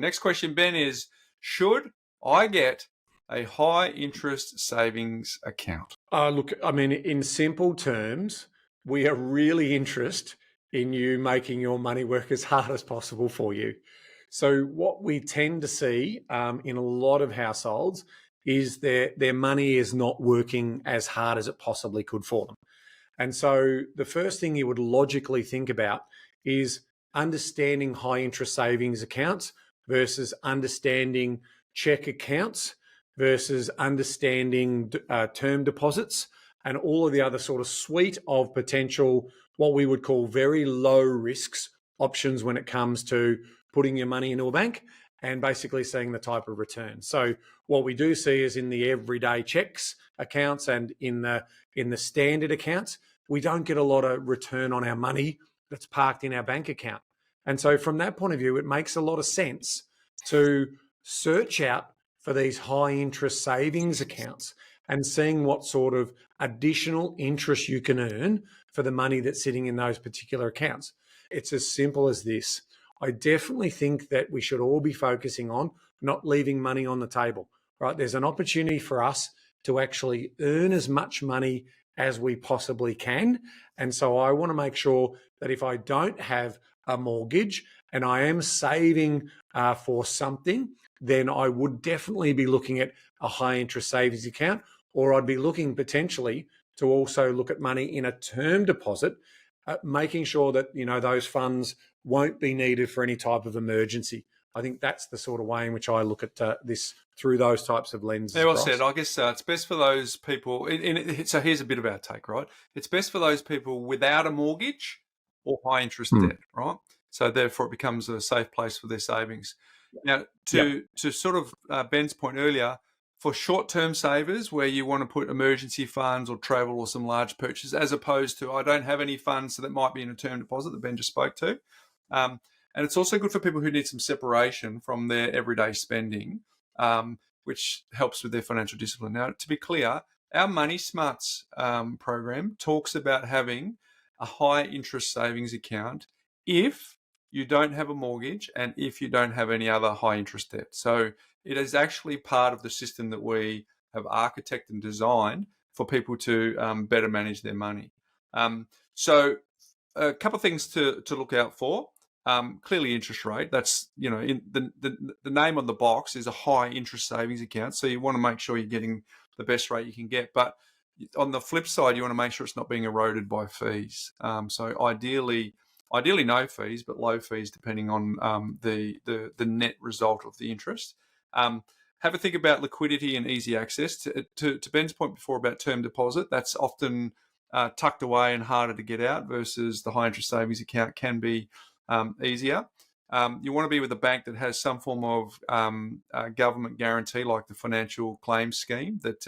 Next question, Ben, is should I get a high interest savings account? Look, I mean, in simple terms, we are really interested in you making your money work as hard as possible for you. So what we tend to see in a lot of households is their money is not working as hard as it possibly could for them. And so the first thing you would logically think about is understanding high interest savings accounts versus understanding check accounts versus understanding term deposits and all of the other sort of suite of potential, what we would call very low risks options when it comes to putting your money into a bank and basically seeing the type of return. So what we do see is in the everyday checks accounts and in the standard accounts, we don't get a lot of return on our money that's parked in our bank account. And so from that point of view, it makes a lot of sense to search out for these high interest savings accounts and seeing what sort of additional interest you can earn for the money that's sitting in those particular accounts. It's as simple as this. I definitely think that we should all be focusing on not leaving money on the table, right? There's an opportunity for us to actually earn as much money as we possibly can. And so I want to make sure that if I don't have a mortgage and I am saving for something, then I would definitely be looking at a high interest savings account, or I'd be looking potentially to also look at money in a term deposit, making sure that, you know, those funds won't be needed for any type of emergency. I think that's the sort of way in which I look at this through those types of lenses. Yeah, well said. I guess it's best for those people. So here's a bit of our take, right? It's best for those people without a mortgage or high interest debt, right? So therefore it becomes a safe place for their savings. Now, to sort of Ben's point earlier, for short-term savers where you want to put emergency funds or travel or some large purchases, as opposed to I don't have any funds, so that might be in a term deposit that Ben just spoke to. And it's also good for people who need some separation from their everyday spending, which helps with their financial discipline. Now, to be clear, our MoneySMARTS program talks about having a high interest savings account if you don't have a mortgage and if you don't have any other high interest debt. So it is actually part of the system that we have architected and designed for people to better manage their money. So a couple of things to look out for. Clearly interest rate, that's, you know, in the name on the box is a high interest savings account. So you want to make sure you're getting the best rate you can get. But on the flip side, you want to make sure it's not being eroded by fees. So ideally no fees, but low fees depending on the net result of the interest. Have a think about liquidity and easy access. To Ben's point before about term deposit, that's often tucked away and harder to get out versus the high interest savings account can be easier. You want to be with a bank that has some form of government guarantee, like the financial claims scheme that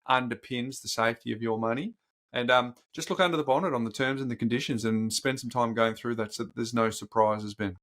underpins the safety of your money. And just look under the bonnet on the terms and the conditions and spend some time going through that so that there's no surprises, Ben.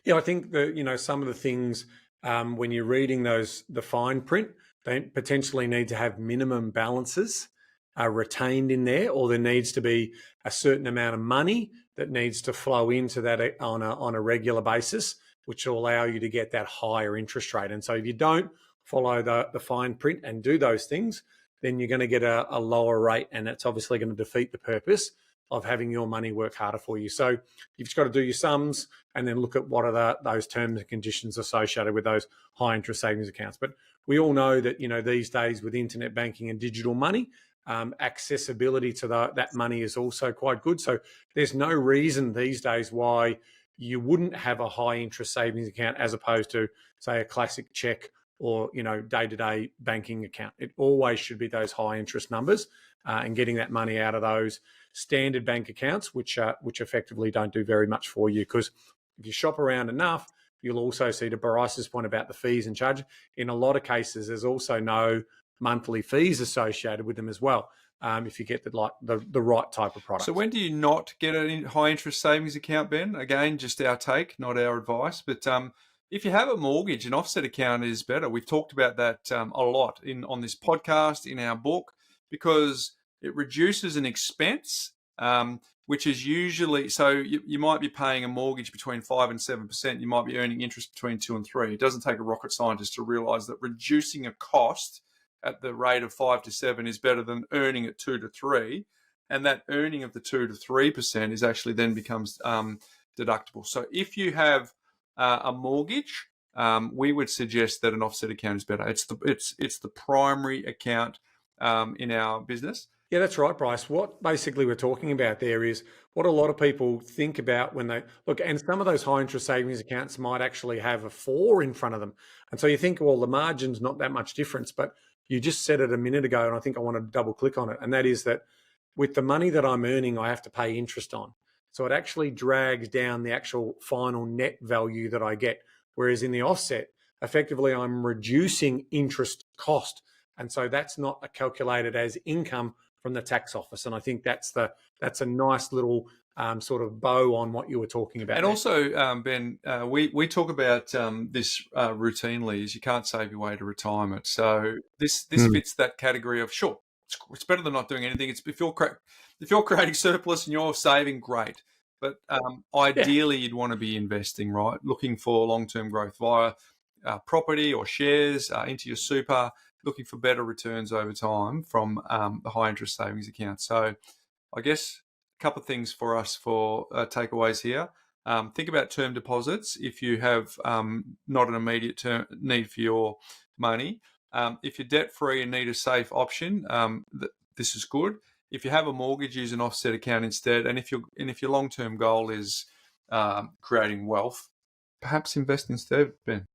Yeah, I think that, you know, some of the things when you're reading the fine print, they potentially need to have minimum balances retained in there, or there needs to be a certain amount of money that needs to flow into that on a regular basis, which will allow you to get that higher interest rate. And so if you don't follow the fine print and do those things, then you're going to get a lower rate, and it's obviously going to defeat the purpose of having your money work harder for you. So you've just got to do your sums and then look at what are those terms and conditions associated with those high interest savings accounts. But we all know that, you know, these days with internet banking and digital money, accessibility to that money is also quite good. So there's no reason these days why you wouldn't have a high interest savings account as opposed to, say, a classic check or, you know, day-to-day banking account. It always should be those high interest numbers and getting that money out of those standard bank accounts, which effectively don't do very much for you. Because if you shop around enough, you'll also see, to Bryce's point about the fees and charge, in a lot of cases, there's also no monthly fees associated with them as well, if you get the right type of product. So when do you not get a high interest savings account, Ben? Again, just our take, not our advice. But if you have a mortgage, an offset account is better. We've talked about that a lot on this podcast, in our book, because it reduces an expense. which is usually, so you might be paying a mortgage between 5 and 7%. You might be earning interest between 2 and 3. It doesn't take a rocket scientist to realize that reducing a cost at the rate of 5 to 7 is better than earning at 2 to 3. And that earning of the 2 to 3% is actually then becomes deductible. So if you have a mortgage, we would suggest that an offset account is better. It's the primary account in our business. Yeah, that's right, Bryce. What basically we're talking about there is what a lot of people think about when they look, and some of those high interest savings accounts might actually have a 4 in front of them. And so you think, well, the margin's not that much difference, but you just said it a minute ago, and I think I want to double click on it. And that is that with the money that I'm earning, I have to pay interest on. So it actually drags down the actual final net value that I get. Whereas in the offset, effectively, I'm reducing interest cost. And so that's not calculated as income from the tax office. And I think that's a nice little sort of bow on what you were talking about. And there. also, Ben, we talk about this routinely, is you can't save your way to retirement. So this fits that category of, sure, it's better than not doing anything. It's if you're creating surplus and you're saving, great. But ideally, you'd want to be investing, right? Looking for long-term growth via property or shares into your super, looking for better returns over time from the high interest savings account. So I guess a couple of things for us for takeaways here. Think about term deposits if you have not an immediate need for your money. If you're debt-free and need a safe option, this is good. If you have a mortgage, use an offset account instead. And if your long-term goal is creating wealth, perhaps invest instead, Ben.